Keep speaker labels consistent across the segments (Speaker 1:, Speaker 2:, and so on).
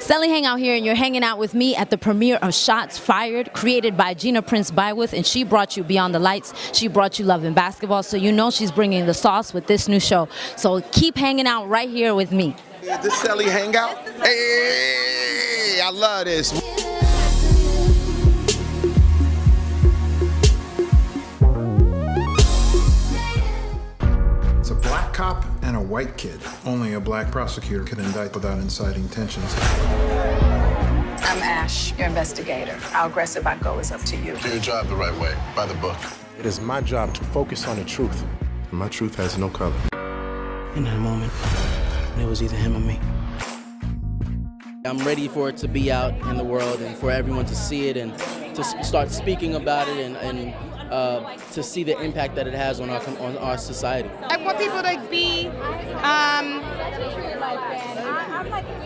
Speaker 1: Celi Hangout here, and you're hanging out with me at the premiere of Shots Fired, created by Gina Prince-BytheWood, and she brought you Beyond the Lights. She brought you Love and Basketball, so you know she's bringing the sauce with this new show. So keep hanging out right here with me.
Speaker 2: Is this Celi Hangout? Hey, I love this.
Speaker 3: It's a black cop and a white kid. Only a black prosecutor can indict without inciting tensions.
Speaker 4: I'm Ash, your investigator. How aggressive I go is up to you.
Speaker 5: Do your job the right way, by the book.
Speaker 6: It is my job to focus on the truth. And my truth has no color.
Speaker 7: In that moment, it was either him or me. I'm ready for it to be out in the world and for everyone to see it and to start speaking about it and to see the impact that it has on our society.
Speaker 8: I want people to be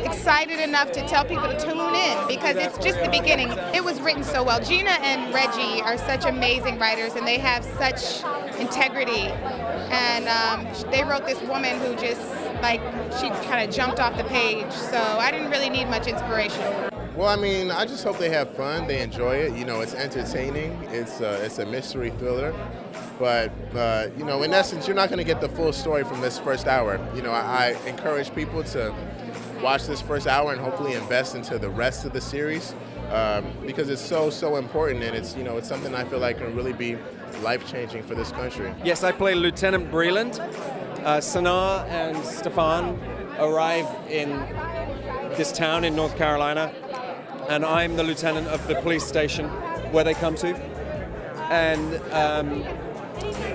Speaker 8: excited enough to tell people to tune in because it's just the beginning. It was written so well. Gina and Reggie are such amazing writers and they have such integrity. And they wrote this woman who just, she kind of jumped off the page. So I didn't really need much inspiration.
Speaker 6: Well, I mean, I just hope they have fun, they enjoy it. You know, it's entertaining, it's a mystery thriller. But, you know, in essence, you're not going to get the full story from this first hour. You know, I encourage people to watch this first hour and hopefully invest into the rest of the series because it's so important, and it's, you know, it's something I feel like can really be life-changing for this country.
Speaker 9: Yes, I play Lieutenant Breland. Sanaa and Stefan arrive in this town in North Carolina, and I'm the lieutenant of the police station where they come to. And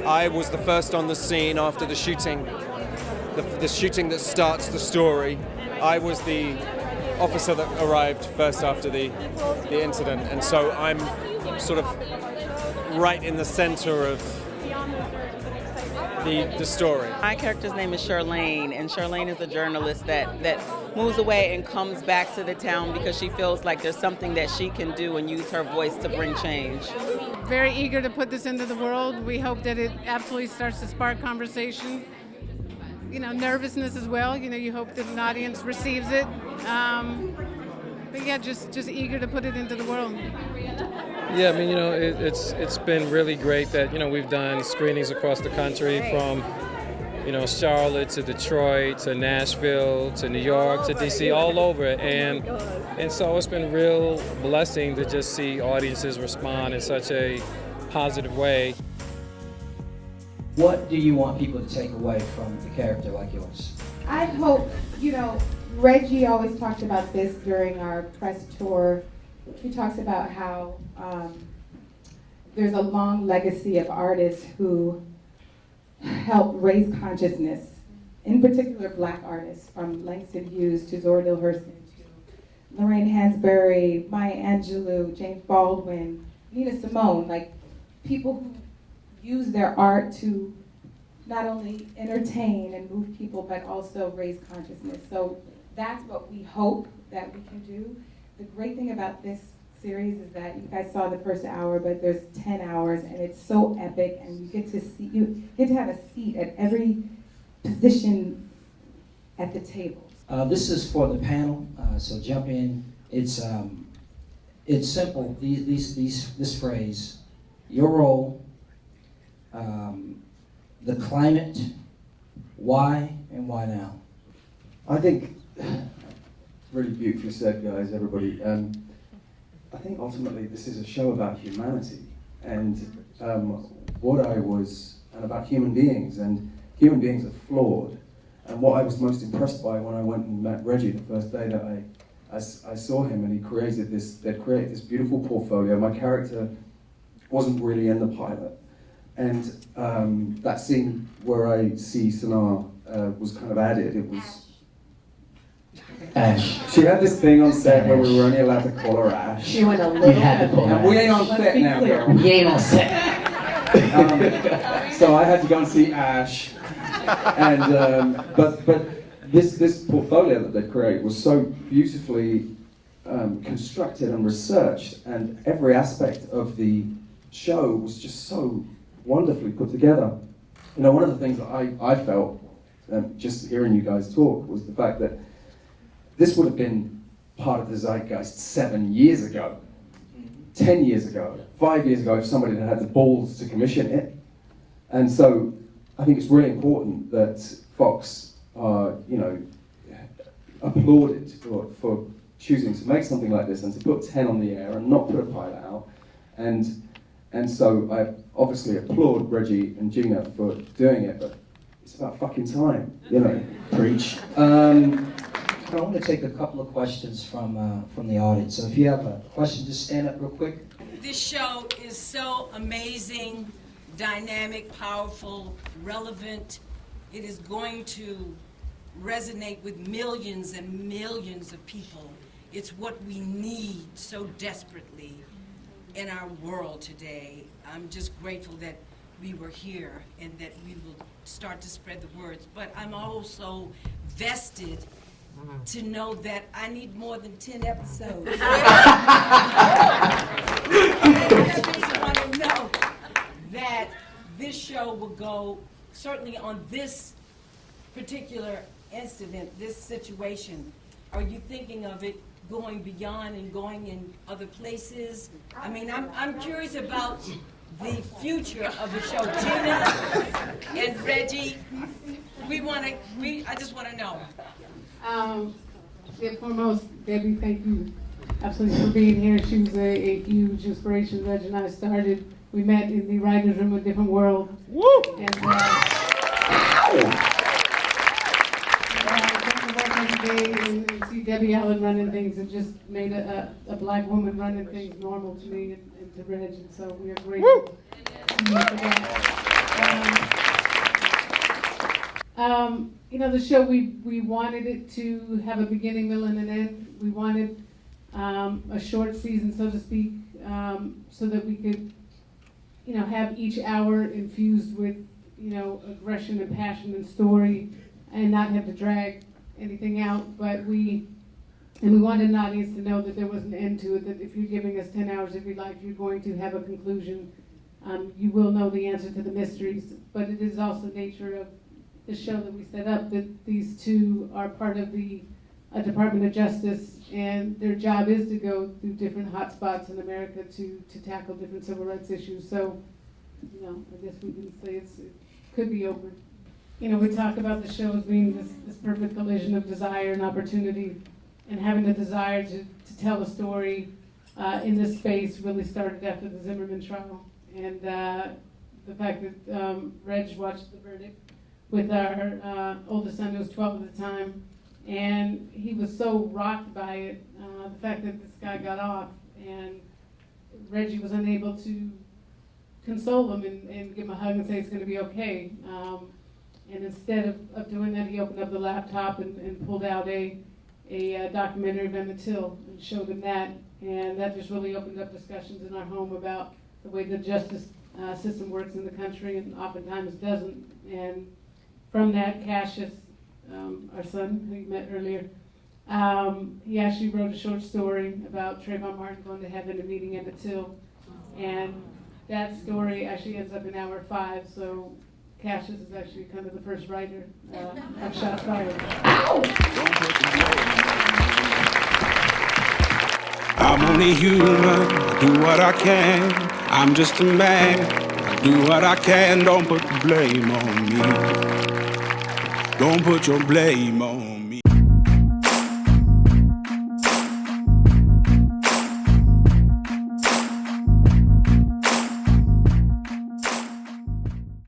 Speaker 9: I was the first on the scene after the shooting, the shooting that starts the story. I was the officer that arrived first after the incident, and so I'm sort of right in the center of the story.
Speaker 10: My character's name is Charlene, and Charlene is a journalist that moves away and comes back to the town because she feels like there's something that she can do and use her voice to bring change.
Speaker 11: Very eager to put this into the world. We hope that it absolutely starts to spark conversation. You know, nervousness as well. You know, you hope that an audience receives it. But yeah, just eager to put it into the world.
Speaker 12: Yeah, I mean, you know, it's been really great that, you know, we've done screenings across the country from, you know, Charlotte to Detroit to Nashville to New York to DC, all over. And so it's been real blessing to just see audiences respond in such a positive way.
Speaker 13: What do you want people to take away from a character like yours?
Speaker 14: I hope, you know, Reggie always talked about this during our press tour. He talks about how there's a long legacy of artists who helped raise consciousness, in particular Black artists, from Langston Hughes to Zora Neale Hurston to Lorraine Hansberry, Maya Angelou, James Baldwin, Nina Simone, like people who use their art to not only entertain and move people, but also raise consciousness. So that's what we hope that we can do. The great thing about this series is that you guys saw the first hour, but there's 10 hours, and it's so epic, and you get to have a seat at every position at the table.
Speaker 13: This is for the panel, so jump in. It's simple. This phrase, your role, the climate, why and why now?
Speaker 15: I think, really beautifully said, guys, everybody. I think ultimately this is a show about humanity and about human beings, and human beings are flawed. And what I was most impressed by when I went and met Reggie the first day that I saw him, and they'd created this beautiful portfolio. My character wasn't really in the pilot. And that scene where I see Sanaa was kind of added. It was
Speaker 13: Ash.
Speaker 15: She had this thing on set where we were only allowed to call her Ash.
Speaker 14: She went a little.
Speaker 13: You had to call her.
Speaker 15: We ain't on set now, girl.
Speaker 13: We ain't on set.
Speaker 15: So I had to go and see Ash. And but this portfolio that they created was so beautifully constructed and researched, and every aspect of the show was just so wonderfully put together. You know, one of the things that I felt, just hearing you guys talk, was the fact that this would have been part of the zeitgeist 7 years ago, 10 years ago, 5 years ago, if somebody had had the balls to commission it. And so I think it's really important that Fox, applauded for choosing to make something like this and to put 10 on the air and not put a pilot out. And so I obviously applaud Reggie and Gina for doing it, but it's about fucking time, you know.
Speaker 13: Preach. I want to take a couple of questions from the audience. So if you have a question, just stand up real quick.
Speaker 16: This show is so amazing, dynamic, powerful, relevant. It is going to resonate with millions and millions of people. It's what we need so desperately in our world today. I'm just grateful that we were here and that we will start to spread the words. But I'm also vested to know that I need more than 10 episodes. I just want to know that this show will go, certainly on this particular incident, this situation. Are you thinking of it going beyond and going in other places? I mean, I'm curious about the future of the show. Gina and Reggie, I just want to know.
Speaker 11: Foremost, Debbie, thank you absolutely for being here. She was a huge inspiration. Reggie and I started, we met in the writer's room, A Different World. Woo! And and see Debbie Allen running things, it just made a black woman running things normal to me and to Reg, and so we are grateful to you for that. The show, we wanted it to have a beginning, middle, and an end. We wanted a short season, so to speak, so that we could, have each hour infused with, aggression and passion and story, and not have to drag anything out. But we wanted an audience to know that there was an end to it, that if you're giving us 10 hours of your life, you're going to have a conclusion. You will know the answer to the mysteries, but it is also the nature of the show that we set up, that these two are part of the Department of Justice, and their job is to go through different hot spots in America to tackle different civil rights issues. So, I guess we can say it could be open. We talk about the show as being this perfect collision of desire and opportunity, and having the desire to tell a story in this space really started after the Zimmerman trial. And the fact that Reg watched the verdict with our oldest son, who was 12 at the time, and he was so rocked by it, the fact that this guy got off, and Reggie was unable to console him and give him a hug and say it's going to be okay. And instead of doing that, he opened up the laptop and pulled out a documentary of Emmett Till and showed him that, and that just really opened up discussions in our home about the way the justice system works in the country, and oftentimes doesn't. And from that, Cassius, our son, who you met earlier, he actually wrote a short story about Trayvon Martin going to heaven and meeting Emmett Till. And that story actually ends up in hour 5, so Cassius is actually kind of the first writer of Shots Fired.
Speaker 17: I'm only human, I do what I can. I'm just a man, I do what I can. Don't put the blame on me. Don't put your blame on me.